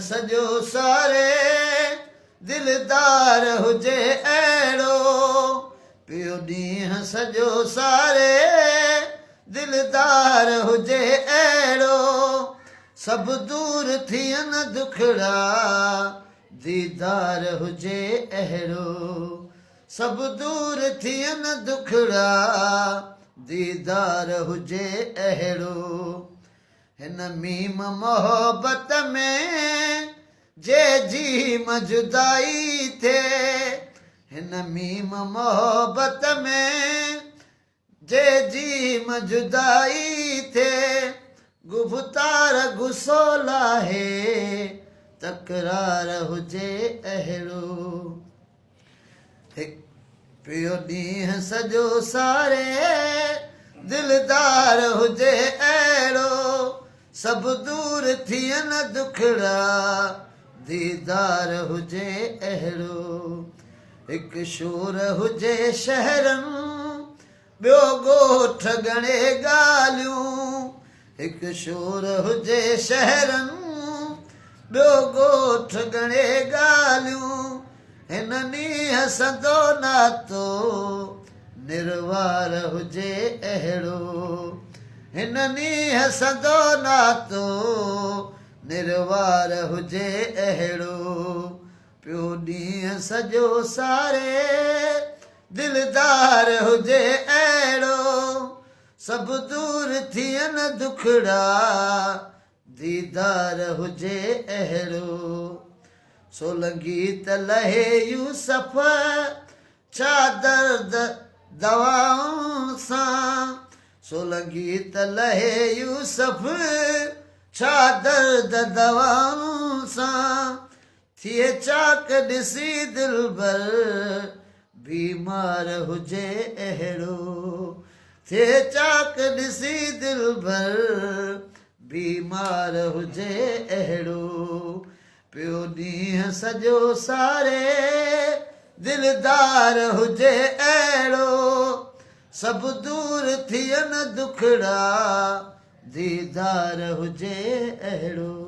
सॼो सारे दिलदार हुजे अहिड़ो पियो ॾींहुं सॼो सारे दिलदार हुजे अहिड़ो सभु दूर थियनि दुखड़ा दीदार हुजे अहिड़ो सभु दूर थियनि दुखड़ा दीदार हुजे अहिड़ो हिन मीम मोहब्बत में जे जी जुदाई थिए हिन मीम मोहब्बत में जे जी जुदाई थिए गुफ़्तार गुस्सो लाहे तकरार हुजे अहिड़ो पियो ॾींहुं सॼो सारे दिलदार हुजे अहिड़ो सभु दूर थियनि दुखड़ा दीदार हुजे अहिड़ो हिकु शोर हुजे शहरनि ॿियो ॻोठ घणे ॻाल्हियूं हिकु शोर हुजे शहरनि ॿियो ॻोठ घणे ॻाल्हियूं हिन ॾींहुं हसंदो नातो निर्वार हुजे अहिड़ो हिन ॾींहुं हसंदो नातो निर्वार हुजे अहिड़ो पियो ॾींहुं सॼो सारे दिलदार हुजे अहिड़ो सभु दूर थियनि दुखड़ा दीदार हुजे अहिड़ो सोलंगी त लहे यूसुफ छा दर्द दवाउनि सां सोलंगी त लहे यूसुफ छा दर्द दवाउनि सां थिए चाक ॾिसी दिलबर बीमार हुजे अहिड़ो थिए चाक ॾिसी दिलबर बीमार हुजे अहिड़ो पियो ॾींहुं सॼो सारे दिलदार हुजे अहिड़ो सभु दूर थियनि दुखड़ा दीदार हुजे अहिड़ो